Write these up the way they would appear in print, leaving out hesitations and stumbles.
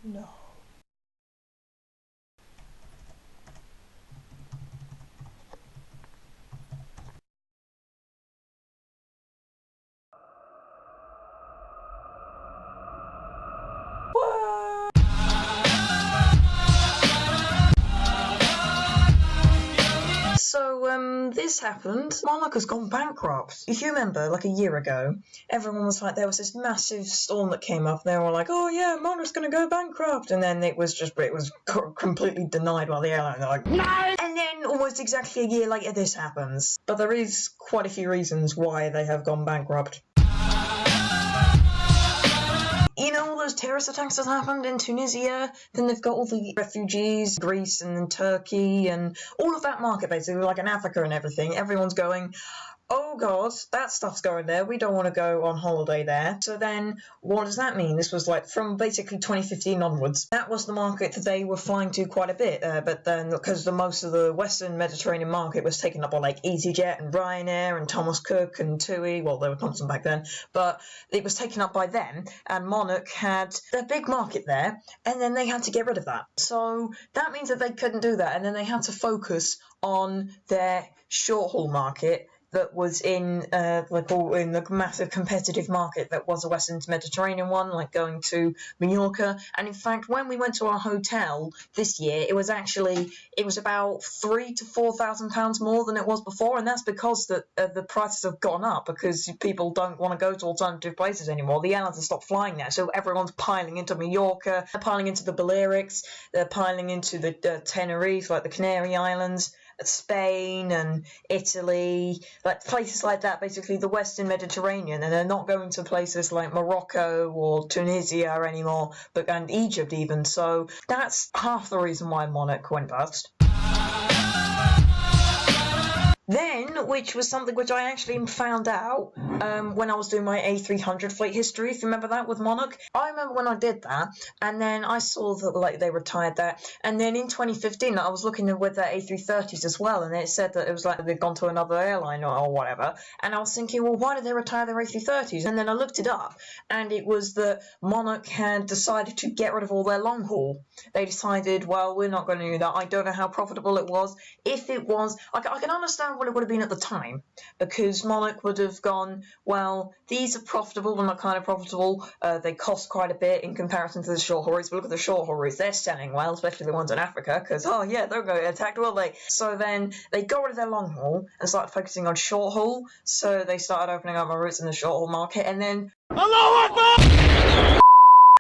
No. So, this happened. Monarch has gone bankrupt. If you remember, like a year ago, everyone was like, there was this massive storm that came up. They were like, oh yeah, Monarch's gonna go bankrupt. And then it was completely denied by the airline. They're like, no! And then almost exactly a year later, this happens. But there is quite a few reasons why they have gone bankrupt. You know all those terrorist attacks that happened in Tunisia? Then they've got all the refugees, Greece and then Turkey and all of that market basically, like in Africa and everything. Everyone's going, oh god, that stuff's going there, we don't want to go on holiday there. So then, what does that mean? This was like from basically 2015 onwards. That was the market that they were flying to quite a bit, but then because most of the Western Mediterranean market was taken up by like EasyJet and Ryanair and Thomas Cook and TUI, well, they were Thomson back then, but it was taken up by them, and Monarch had a big market there, and then they had to get rid of that. So that means that they couldn't do that, and then they had to focus on their short-haul market, that was in the massive competitive market that was a Western Mediterranean one, like going to Mallorca. And in fact, when we went to our hotel this year, it was about £3,000 to £4,000 more than it was before, and that's because the prices have gone up because people don't want to go to alternative places anymore. The airlines have stopped flying there, so everyone's piling into Mallorca, they're piling into the Balearics, they're piling into the Tenerife, like the Canary Islands, Spain and Italy, like places like that, basically the Western Mediterranean, and they're not going to places like Morocco or Tunisia anymore, and Egypt even. So that's half the reason why Monarch went bust. Then, which was something which I actually found out when I was doing my A300 fleet history, if you remember that with Monarch. I remember when I did that, and then I saw that they retired that, and then in 2015 I was looking with their A330s as well, and it said that it was like they'd gone to another airline or whatever, and I was thinking, well, why did they retire their A330s? And then I looked it up, and it was that Monarch had decided to get rid of all their long haul. They decided, well, we're not going to do that. I don't know how profitable it was. If it was, I can understand what it would have been at the time, because Monarch would have gone, well, these are profitable but not kind of profitable. They cost quite a bit in comparison to the short haul routes, but look at the short haul routes, they're selling well, especially the ones in Africa, because, oh yeah, they're going to get attacked, will they? So then they got rid of their long haul and started focusing on short haul, so they started opening up more routes in the short haul market, and then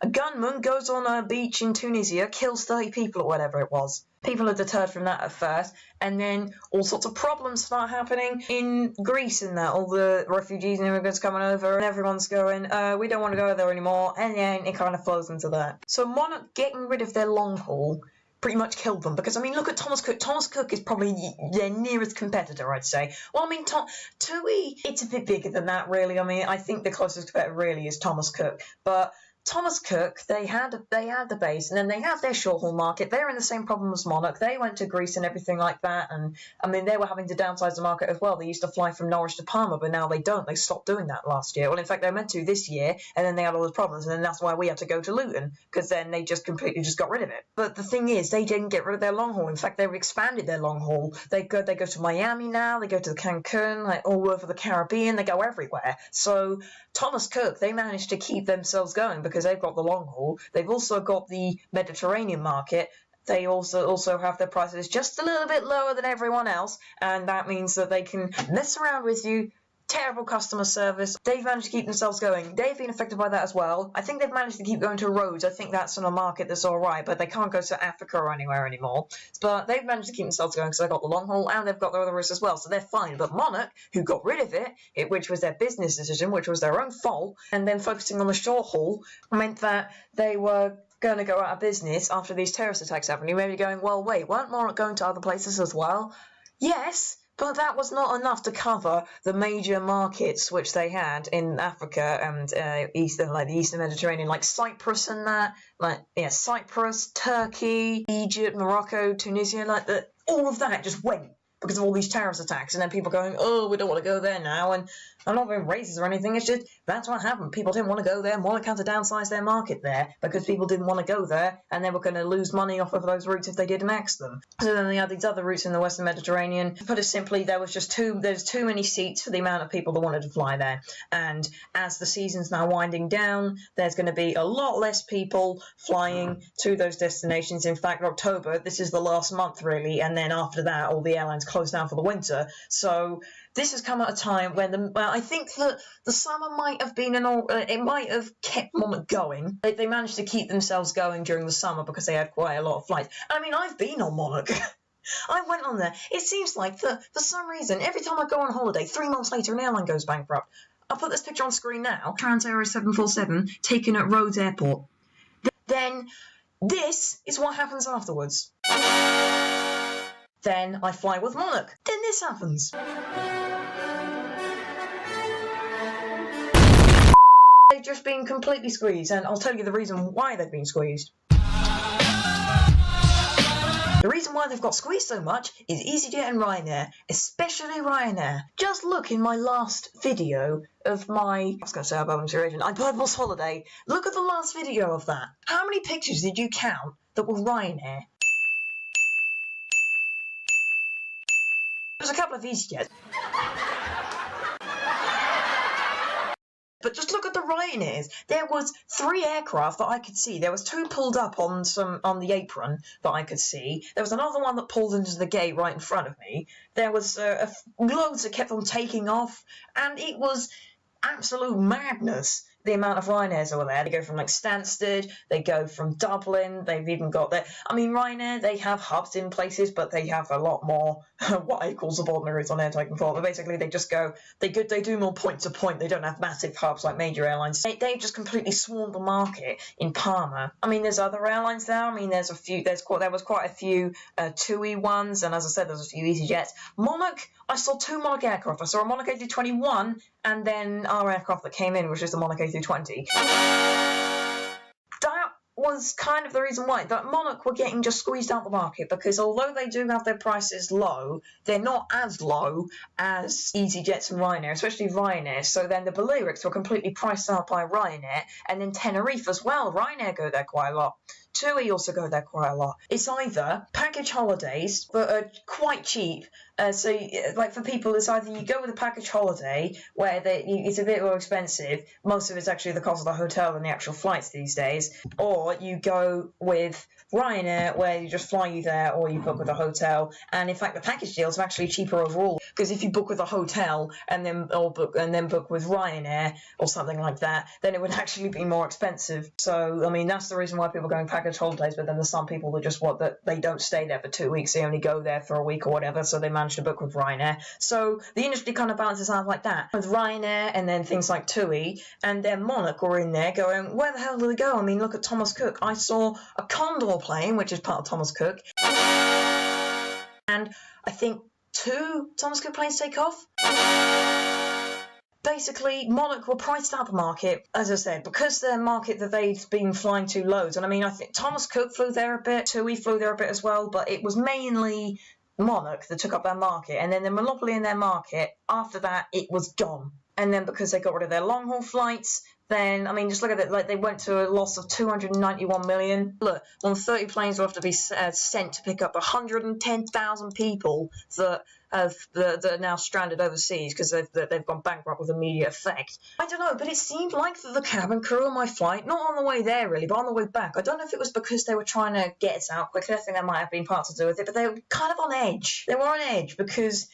a gunman goes on a beach in Tunisia, kills 30 people or whatever it was. People are deterred from that at first, and then all sorts of problems start happening in Greece and that. All the refugees and immigrants coming over, and everyone's going, we don't want to go there anymore, and then it kind of flows into that. So Monarch getting rid of their long haul pretty much killed them, because, I mean, look at Thomas Cook. Thomas Cook is probably their nearest competitor, I'd say. Well, I mean, TUI, it's a bit bigger than that, really. I mean, I think the closest competitor really is Thomas Cook, but Thomas Cook, they had the base, and then they have their short haul market. They're in the same problem as Monarch. They went to Greece and everything like that, and I mean they were having to downsize the market as well. They used to fly from Norwich to Palma, but now they don't. They stopped doing that last year. Well, in fact, they meant to this year, and then they had all those problems, and then that's why we had to go to Luton, because then they just completely got rid of it. But the thing is, they didn't get rid of their long haul. In fact, they've expanded their long haul. They go to Miami now. They go to Cancun, like all over the Caribbean. They go everywhere. So Thomas Cook, they managed to keep themselves going because they've got the long haul. They've also got the Mediterranean market. They also have their prices just a little bit lower than everyone else, and that means that they can mess around with you. Terrible customer service. They've managed to keep themselves going. They've been affected by that as well. I think they've managed to keep going to Rhodes. I think that's on a market that's all right, but they can't go to Africa or anywhere anymore. But they've managed to keep themselves going because they've got the long haul and they've got their other routes as well, so they're fine. But Monarch, who got rid of it, which was their business decision, which was their own fault, and then focusing on the short haul, meant that they were going to go out of business after these terrorist attacks happened. You may be going, well, wait, weren't Monarch going to other places as well? Yes, but that was not enough to cover the major markets which they had in Africa and the Eastern Mediterranean, like Cyprus and that, Cyprus, Turkey, Egypt, Morocco, Tunisia, all of that just went. because of all these terrorist attacks, and then people going, oh, we don't want to go there now, and I'm not being racist or anything, it's just, that's what happened. People didn't want to go there, Monarch had to downsize their market there, because people didn't want to go there, and they were going to lose money off of those routes if they didn't axe them. So then they had these other routes in the Western Mediterranean. To put it simply, there's too many seats for the amount of people that wanted to fly there, and as the season's now winding down, there's going to be a lot less people flying to those destinations. In fact, October, this is the last month really, and then after that, all the airlines close down for the winter. So this has come at a time when I think that the summer might have been it might have kept Monarch going. They managed to keep themselves going during the summer because they had quite a lot of flights. I mean, I've been on Monarch. I went on there. It seems like for some reason, every time I go on holiday, 3 months later, an airline goes bankrupt. I'll put this picture on screen now. Transaero 747 taken at Rhodes Airport. Then this is what happens afterwards. Then I fly with Monarch. Then this happens. They've just been completely squeezed, and I'll tell you the reason why they've been squeezed. The reason why they've got squeezed so much is EasyJet and Ryanair, especially Ryanair. Just look in my last video of my, Ibirdball's holiday. Look at the last video of that. How many pictures did you count that were Ryanair? There's a couple of EasyJets. But just look at the Ryanairs. There was 3 aircraft that I could see. There was 2 pulled up on the apron that I could see. There was another one that pulled into the gate right in front of me. There was loads that kept on taking off, and it was absolute madness. The amount of Ryanairs over there. They go from like Stansted, they go from Dublin, they've even got their... I mean, Ryanair, they have hubs in places, but they have a lot more what I call subordinate routes on air taking forward. But basically, they just go... They do more point to point. They don't have massive hubs like major airlines. They just completely swarmed the market in Parma. I mean, there's other airlines there. I mean, there was quite a few TUI ones, and as I said, there's a few EasyJets. Monarch, I saw 2 Monarch aircraft. I saw a Monarch A321, and then our aircraft that came in, which is the Monarch A320. That was kind of the reason why that Monarch were getting just squeezed out the market, because although they do have their prices low, they're not as low as EasyJets and Ryanair, especially Ryanair. So then the Balearics were completely priced out by Ryanair, and then Tenerife as well. Ryanair go there quite a lot. TUI also go there quite a lot. It's either package holidays that are quite cheap. So, like for people, it's either you go with a package holiday where it's a bit more expensive. Most of it's actually the cost of the hotel and the actual flights these days. Or you go with Ryanair where you just fly you there, or you book with a hotel. And in fact, the package deals are actually cheaper overall, because if you book with a hotel and then book with Ryanair or something like that, then it would actually be more expensive. So, I mean, that's the reason why people are going package holidays. But then there's some people that just they don't stay there for 2 weeks. They only go there for a week or whatever. So they manage to book with Ryanair. So the industry kind of balances out like that with Ryanair, and then things like TUI, and then Monarch were in there going, where the hell do they go? I mean, look at Thomas Cook. I saw a Condor plane, which is part of Thomas Cook, and I think 2 Thomas Cook planes take off. Basically, Monarch were priced out the market, as I said, because their market that they've been flying to loads. And I mean, I think Thomas Cook flew there a bit, TUI flew there a bit as well, but it was mainly Monarch that took up their market, and then the monopoly in their market, after that, it was gone. And then because they got rid of their long-haul flights, then, I mean, just look at it, like they went to a loss of 291 million. Look, 30 planes will have to be sent to pick up 110,000 people that are now stranded overseas because they've gone bankrupt with immediate effect. I don't know, but it seemed like the cabin crew on my flight, not on the way there really, but on the way back, I don't know if it was because they were trying to get us out quickly. I think that might have been part to do with it, but they were kind of on edge. They were on edge because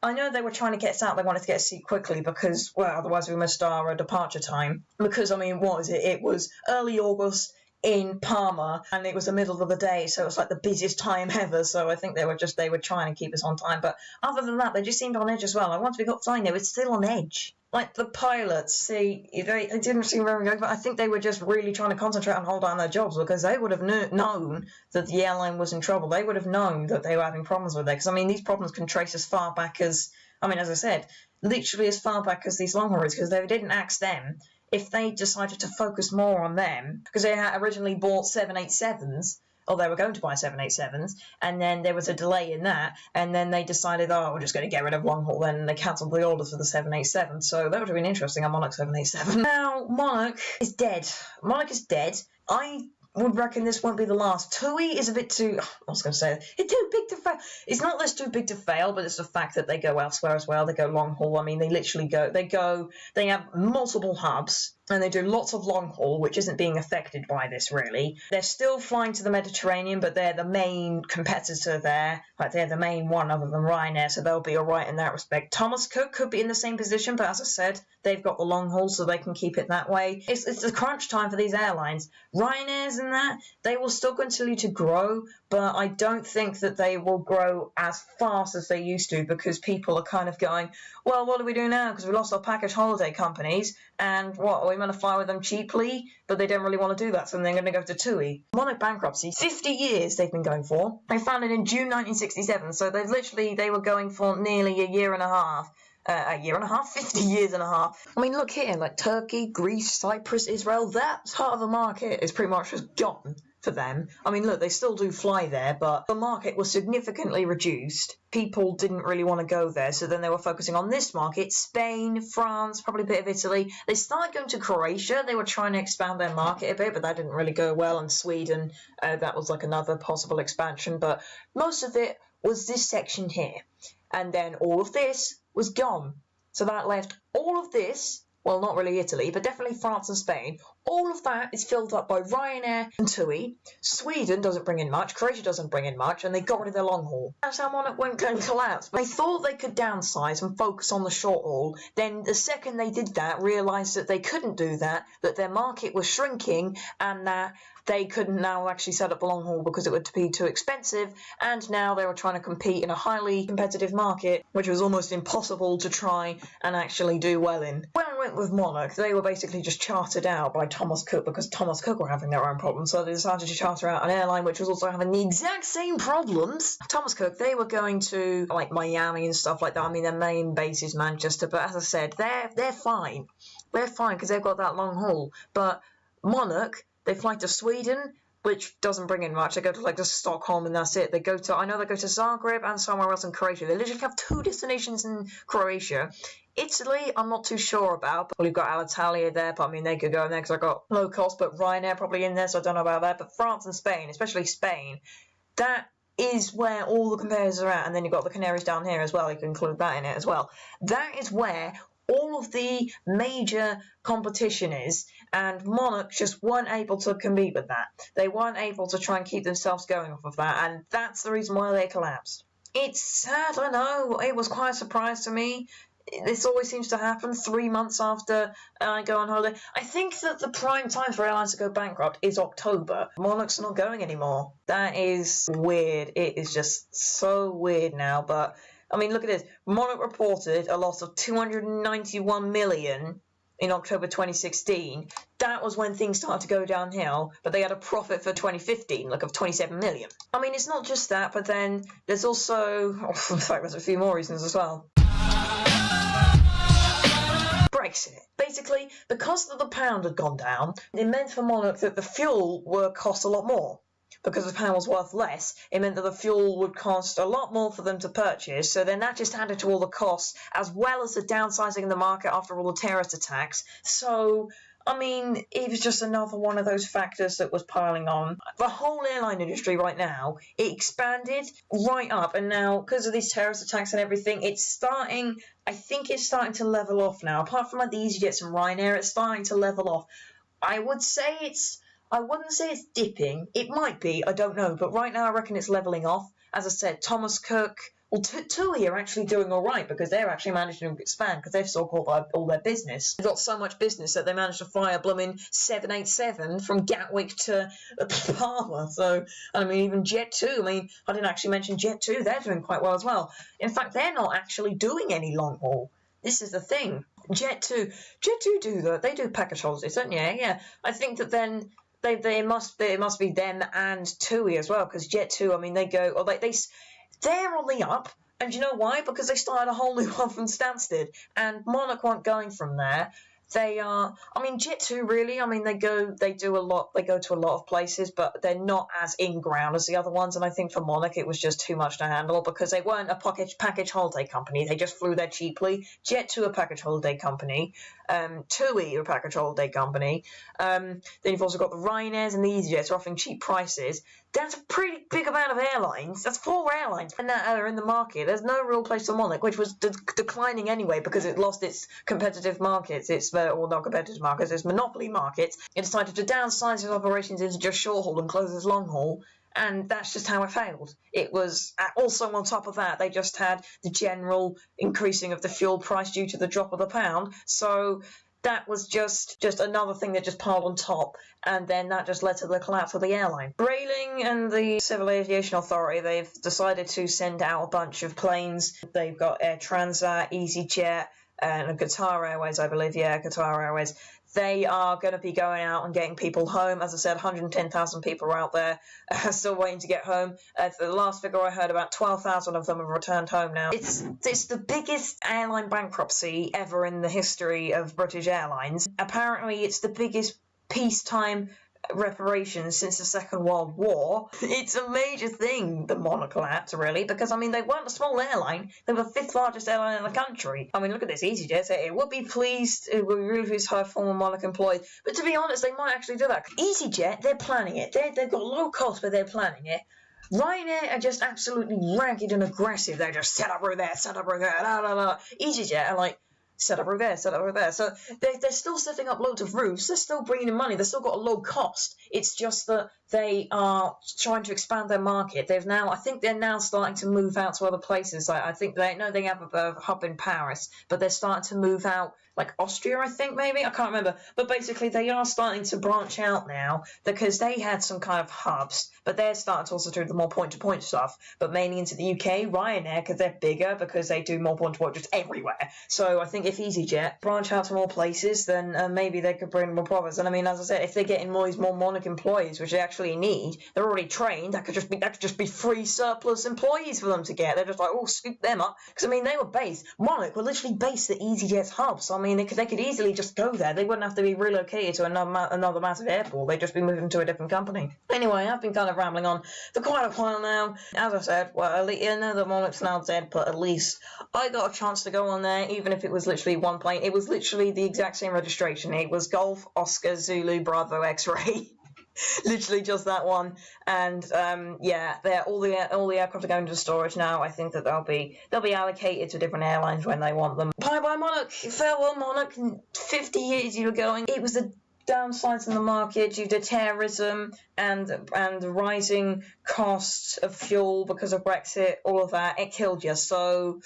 I know they were trying to get us out. They wanted to get a seat quickly because, well, otherwise we missed our departure time. Because, I mean, what was it? It was early August in Parma, and it was the middle of the day, so it was like the busiest time ever. So I think they were trying to keep us on time. But other than that, they just seemed on edge as well. Like once we got flying, they were still on edge. Like the pilots, they didn't seem very good, but I think they were just really trying to concentrate and hold on their jobs, because they would have known that the airline was in trouble. They would have known that they were having problems with it. Because, I mean, these problems can trace as far back as, I mean, as I said, literally as far back as these long haul routes, because they didn't axe them. If they decided to focus more on them, because they had originally bought 787s, or they were going to buy 787s, and then there was a delay in that, and then they decided, oh, we're just going to get rid of long haul, then and they cancelled the orders for the 787. So that would have been interesting, a Monarch 787. Now, Monarch is dead. Monarch is dead. I would reckon this won't be the last. TUI is a bit too, I was going to say, it's too big to fail. It's not that it's too big to fail, but it's the fact that they go elsewhere as well. They go long haul. I mean, they literally they have multiple hubs, and they do lots of long haul, which isn't being affected by this, really. They're still flying to the Mediterranean, but they're the main competitor there. Like, they're the main one other than Ryanair, so they'll be all right in that respect. Thomas Cook could be in the same position, but as I said, they've got the long haul, so they can keep it that way. It's a crunch time for these airlines. Ryanair's and that, they will still continue to grow, but I don't think that they will grow as fast as they used to, because people are kind of going, well, what do we do now? Because we lost our package holiday companies, and what, are we going to fly with them cheaply? But they don't really want to do that, so they're going to go to TUI. Monarch bankruptcy, 50 years they've been going for. They founded in June 1967, so they were going for nearly a year and a half. 50 years and a half. I mean, look here, like Turkey, Greece, Cyprus, Israel, that part of the market is pretty much just gone for them. I mean, look, they still do fly there, but the market was significantly reduced. People didn't really want to go there, so then they were focusing on this market. Spain, France, probably a bit of Italy. They started going to Croatia. They were trying to expand their market a bit, but that didn't really go well. And Sweden, that was like another possible expansion, but most of it was this section here. And then all of this was gone. So that left all of this, well, not really Italy, but definitely France and Spain. All of that is filled up by Ryanair and TUI. Sweden doesn't bring in much, Croatia doesn't bring in much, and they got rid of their long haul. That's how Monarch went and collapsed. They thought they could downsize and focus on the short haul. Then the second they did that, realised that they couldn't do that their market was shrinking, and that they couldn't now actually set up a long haul because it would be too expensive, and now they were trying to compete in a highly competitive market, which was almost impossible to try and actually do well in. When I went with Monarch, they were basically just chartered out by Thomas Cook, because Thomas Cook were having their own problems, so they decided to charter out an airline which was also having the exact same problems. Thomas Cook, they were going to like Miami and stuff like that. I mean, their main base is Manchester, but as I said, they're fine. They're fine because they've got that long haul. But Monarch, they fly to Sweden, which doesn't bring in much. They go to like just Stockholm and that's it. I know they go to Zagreb and somewhere else in Croatia. They literally have 2 destinations in Croatia. Italy, I'm not too sure about. Well, you've got Alitalia there, but I mean, they could go in there because I've got low cost, but Ryanair probably in there, so I don't know about that. But France and Spain, especially Spain, that is where all the competitors are at. And then you've got the Canaries down here as well. You can include that in it as well. That is where all of the major competition is, and Monarch just weren't able to compete with that. They weren't able to try and keep themselves going off of that, and that's the reason why they collapsed. It's sad, I know. It was quite a surprise to me. This always seems to happen 3 months after I go on holiday. I think that the prime time for airlines to go bankrupt is October. Monarch's not going anymore. That is weird. It is just so weird now, but I mean, look at this. Monarch reported a loss of 291 million in October 2016. That was when things started to go downhill, but they had a profit for 2015, like of 27 million. I mean, it's not just that, but then there's also, in fact, there's a few more reasons as well. Brexit. Basically, because the pound had gone down, it meant for Monarch that the fuel would cost a lot more. Because the pound was worth less, it meant that the fuel would cost a lot more for them to purchase, so then that just added to all the costs, as well as the downsizing in the market after all the terrorist attacks. So, I mean, it was just another one of those factors that was piling on. The whole airline industry right now, it expanded right up, and now, because of these terrorist attacks and everything, I think it's starting to level off now. Apart from like the EasyJets and Ryanair, it's starting to level off. I wouldn't say it's dipping. It might be, I don't know. But right now I reckon it's levelling off. As I said, Thomas Cook, well, TUI are actually doing all right because they're actually managing to expand because they've still got all their business. They've got so much business that they managed to fly a blooming 787 from Gatwick to Palma. So, I mean, even Jet2, I mean, I didn't actually mention Jet2, they're doing quite well as well. In fact, they're not actually doing any long haul. This is the thing. Jet2 do that. They do package holidays, don't you? Yeah. I think that then it must be them and TUI as well, because Jet2, I mean, they go, or they're on the up, and you know why? Because they started a whole new one from Stansted, and Monarch weren't going from there. They are, I mean, Jet2 really, I mean, they go to a lot of places, but they're not as in-ground as the other ones, and I think for Monarch it was just too much to handle, because they weren't a package holiday company, they just flew there cheaply. Jet2 a package holiday company, TUI a package holiday company, then you've also got the Ryanairs and the EasyJets are offering cheap prices. That's a pretty big amount of airlines. That's 4 airlines that are in the market. There's no real place for Monarch, which was declining anyway because it lost its competitive markets. Well, not competitive markets, it's monopoly markets. It decided to downsize its operations into just short haul and close its long haul. And that's just how it failed. It was also on top of that, they just had the general increasing of the fuel price due to the drop of the pound. So that was just another thing that just piled on top, and then that just led to the collapse of the airline. Brayling and the Civil Aviation Authority, they've decided to send out a bunch of planes. They've got Air Transat, EasyJet, and Qatar Airways, I believe. Yeah, Qatar Airways. They are going to be going out and getting people home. As I said, 110,000 people are out there still waiting to get home. The last figure I heard, about 12,000 of them have returned home now. It's the biggest airline bankruptcy ever in the history of British Airlines. Apparently, it's the biggest peacetime reparations since the Second World War. It's a major thing, the Monarch collapse, really, because, I mean, they weren't a small airline. They were the 5th largest airline in the country. I mean, look at this, EasyJet. It would be really pleased to have former Monarch employees. But to be honest, they might actually do that. EasyJet, they're planning it. They've got low cost, but they're planning it. Ryanair are just absolutely ragged and aggressive. They're just set up over there, la la la. EasyJet are like, set up over there, set up over there. So they're still setting up loads of roofs. They're still bringing in money. They've still got a low cost. It's just that they are trying to expand their market. I think they're now starting to move out to other places. I think they have a hub in Paris, but they're starting to move out, like Austria, I think, maybe? I can't remember. But basically, they are starting to branch out now because they had some kind of hubs, but they're starting to also do the more point-to-point stuff, but mainly into the UK. Ryanair, because they're bigger, because they do more point-to-point just everywhere. So I think if EasyJet branch out to more places, then maybe they could bring more profits. And I mean, as I said, if they're getting more Monarch employees, which they actually need, they're already trained, that could just be free surplus employees for them to get. They're just like, oh, scoop them up. Because I mean, Monarch were literally based at EasyJet's hub, so I mean, they could easily just go there. They wouldn't have to be relocated to another massive airport. They'd just be moving to a different company. Anyway, I've been kind of rambling on for quite a while now. As I said, well, I know the Monarch's now dead, but at least I got a chance to go on there, even if it was literally one plane. It was literally the exact same registration. It was Golf, Oscar, Zulu, Bravo, X-Ray. Literally just that one. And yeah, all the aircraft are going into storage now. I think that they'll be allocated to different airlines when they want them. Bye bye Monarch. Farewell Monarch. 50 years you were going. It was the downsides in the market due to terrorism and rising costs of fuel because of Brexit, all of that. It killed you. So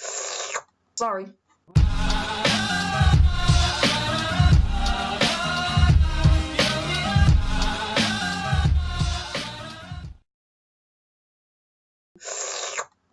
sorry.